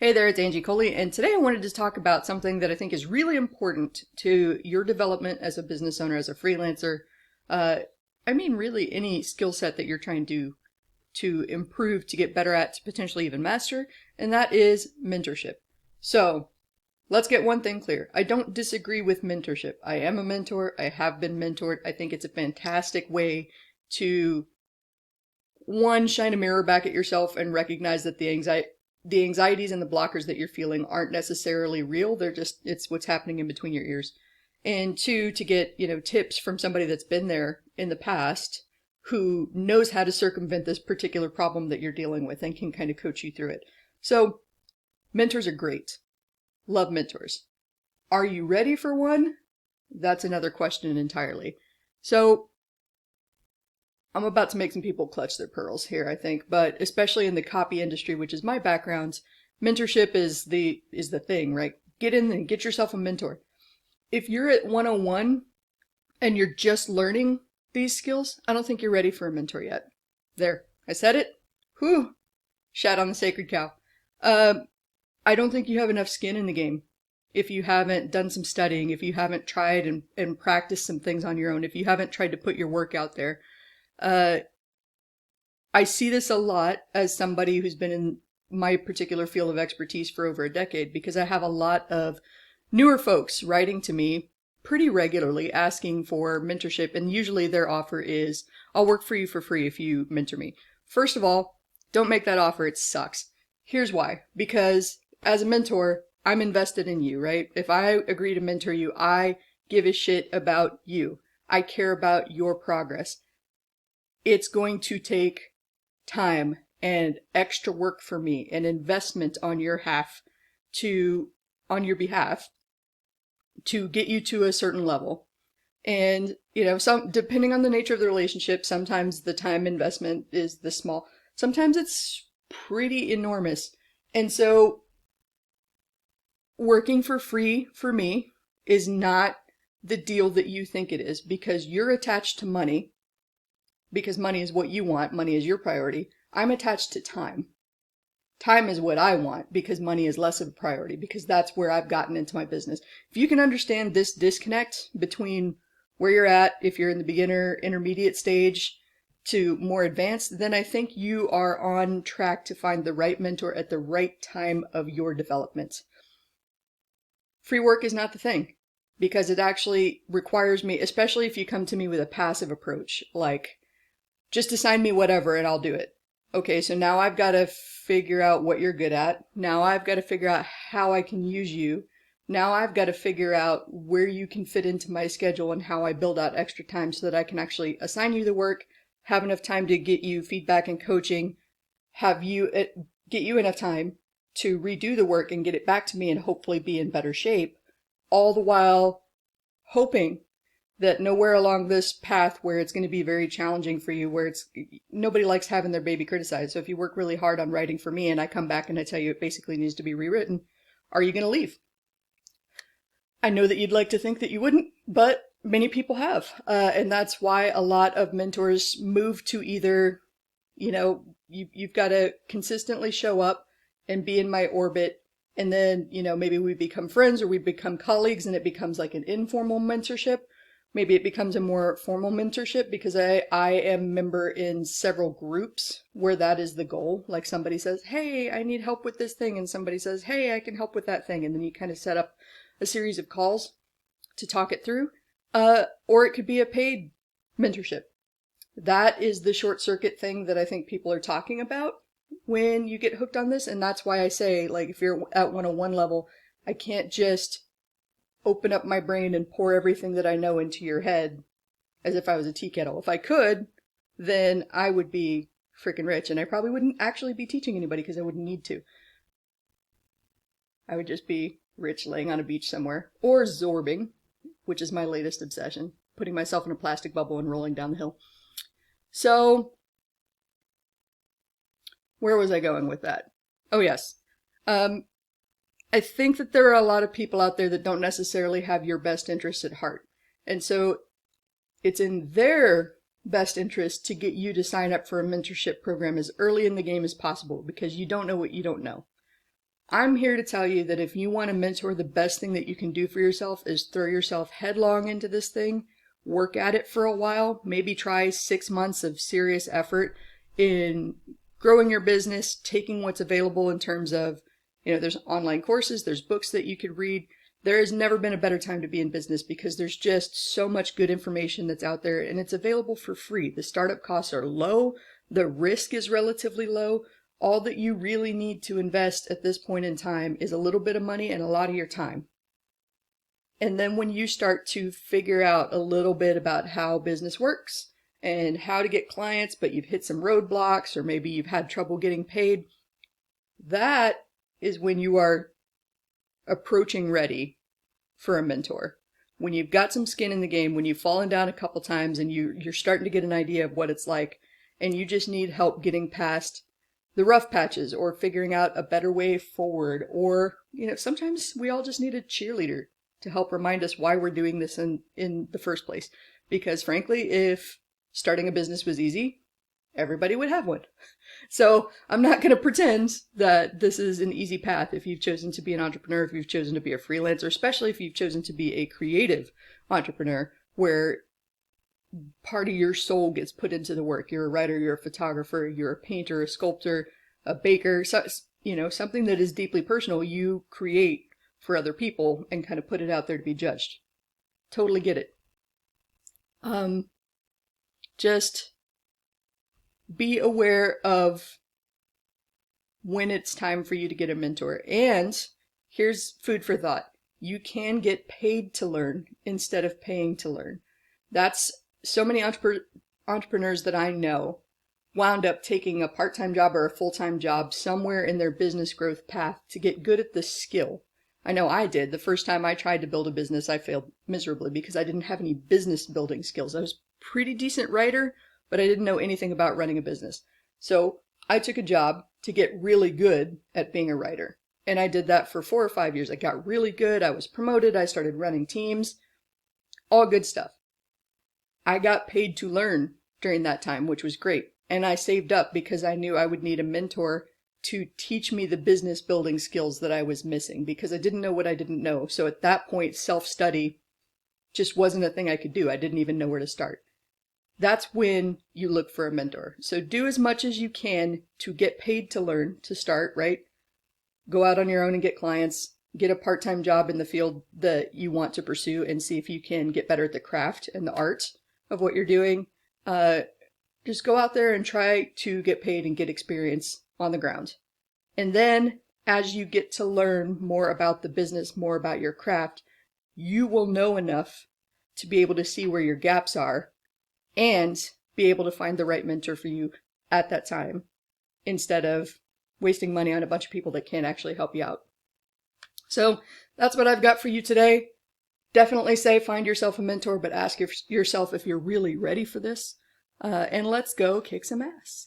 Hey there, it's Angie Coley, and today I wanted to talk about something that I think is really important to your development as a business owner, as a freelancer. Uh, really any skill set that you're trying to improve, to get better at, to potentially even master, and that is mentorship. So, let's get one thing clear. I don't disagree with mentorship. I am a mentor. I have been mentored. I think it's a fantastic way to, one, shine a mirror back at yourself and recognize that the anxieties and the blockers that you're feeling aren't necessarily real. It's what's happening in between your ears. And two, to get, tips from somebody that's been there in the past who knows how to circumvent this particular problem that you're dealing with and can kind of coach you through it. So mentors are great. Love mentors. Are you ready for one? That's another question entirely. So I'm about to make some people clutch their pearls here, I think, but especially in the copy industry, which is my background, mentorship is the thing, right? Get in and get yourself a mentor. If you're at 101 and you're just learning these skills, I don't think you're ready for a mentor yet. There, I said it. Whew. Shat on the sacred cow. I don't think you have enough skin in the game. If you haven't done some studying, if you haven't tried and practiced some things on your own, if you haven't tried to put your work out there. I see this a lot as somebody who's been in my particular field of expertise for over a decade, because I have a lot of newer folks writing to me pretty regularly asking for mentorship, and usually their offer is, I'll work for you for free if you mentor me. First of all, don't make that offer. It sucks. Here's why. Because as a mentor, I'm invested in you, right? If I agree to mentor you, I give a shit about you. I care about your progress. It's going to take time and extra work for me, and investment on your behalf to get you to a certain level. And, depending on the nature of the relationship, sometimes the time investment is this small. Sometimes it's pretty enormous. And so working for free for me is not the deal that you think it is, because you're attached to money. Because money is what you want, money is your priority. I'm attached to time. Time is what I want, because money is less of a priority, because that's where I've gotten into my business. If you can understand this disconnect between where you're at, if you're in the beginner, intermediate stage, to more advanced, then I think you are on track to find the right mentor at the right time of your development. Free work is not the thing, because it actually requires me, especially if you come to me with a passive approach, like, just assign me whatever and I'll do it. Okay, so now I've got to figure out what you're good at. Now I've got to figure out how I can use you. Now I've got to figure out where you can fit into my schedule and how I build out extra time so that I can actually assign you the work, have enough time to get you feedback and coaching, get you enough time to redo the work and get it back to me and hopefully be in better shape, all the while hoping that nowhere along this path where it's going to be very challenging for you, where nobody likes having their baby criticized. So if you work really hard on writing for me and I come back and I tell you it basically needs to be rewritten, are you going to leave? I know that you'd like to think that you wouldn't, but many people have. And that's why a lot of mentors move to either, you've got to consistently show up and be in my orbit. And then, maybe we become friends or we become colleagues and it becomes like an informal mentorship. Maybe it becomes a more formal mentorship, because I am a member in several groups where that is the goal. Like somebody says, hey, I need help with this thing. And somebody says, hey, I can help with that thing. And then you kind of set up a series of calls to talk it through. Or it could be a paid mentorship. That is the short circuit thing that I think people are talking about when you get hooked on this. And that's why I say, like, if you're at 101 level, I can't just open up my brain and pour everything that I know into your head as if I was a tea kettle. If I could, then I would be freaking rich, and I probably wouldn't actually be teaching anybody because I wouldn't need to. I would just be rich laying on a beach somewhere, or zorbing, which is my latest obsession, putting myself in a plastic bubble and rolling down the hill. So, where was I going with that? Oh yes. I think that there are a lot of people out there that don't necessarily have your best interest at heart. And so it's in their best interest to get you to sign up for a mentorship program as early in the game as possible, because you don't know what you don't know. I'm here to tell you that if you want to mentor, the best thing that you can do for yourself is throw yourself headlong into this thing, work at it for a while, maybe try 6 months of serious effort in growing your business, taking what's available in terms of, there's online courses, there's books that you could read. There has never been a better time to be in business because there's just so much good information that's out there and it's available for free. The startup costs are low, the risk is relatively low. All that you really need to invest at this point in time is a little bit of money and a lot of your time. And then when you start to figure out a little bit about how business works and how to get clients, but you've hit some roadblocks or maybe you've had trouble getting paid, that is when you are approaching ready for a mentor. When you've got some skin in the game, when you've fallen down a couple times and you're starting to get an idea of what it's like and you just need help getting past the rough patches or figuring out a better way forward, or sometimes we all just need a cheerleader to help remind us why we're doing this in the first place. Because frankly, if starting a business was easy, everybody would have one. So I'm not going to pretend that this is an easy path if you've chosen to be an entrepreneur, if you've chosen to be a freelancer, especially if you've chosen to be a creative entrepreneur where part of your soul gets put into the work. You're a writer, you're a photographer, you're a painter, a sculptor, a baker, so, something that is deeply personal, you create for other people and kind of put it out there to be judged. Totally get it. Just be aware of when it's time for you to get a mentor. And here's food for thought. You can get paid to learn instead of paying to learn. That's so many entrepreneurs that I know wound up taking a part-time job or a full-time job somewhere in their business growth path to get good at the skill. I know I did. The first time I tried to build a business, I failed miserably because I didn't have any business building skills. I was a pretty decent writer, but I didn't know anything about running a business. So I took a job to get really good at being a writer. And I did that for 4 or 5 years. I got really good. I was promoted. I started running teams. All good stuff. I got paid to learn during that time, which was great. And I saved up because I knew I would need a mentor to teach me the business building skills that I was missing because I didn't know what I didn't know. So at that point, self-study just wasn't a thing I could do. I didn't even know where to start. That's when you look for a mentor. So do as much as you can to get paid to learn, to start, right? Go out on your own and get clients, get a part-time job in the field that you want to pursue and see if you can get better at the craft and the art of what you're doing. Just go out there and try to get paid and get experience on the ground. And then as you get to learn more about the business, more about your craft, you will know enough to be able to see where your gaps are and be able to find the right mentor for you at that time instead of wasting money on a bunch of people that can't actually help you out. So that's what I've got for you today. Definitely say find yourself a mentor, but ask yourself if you're really ready for this. And let's go kick some ass.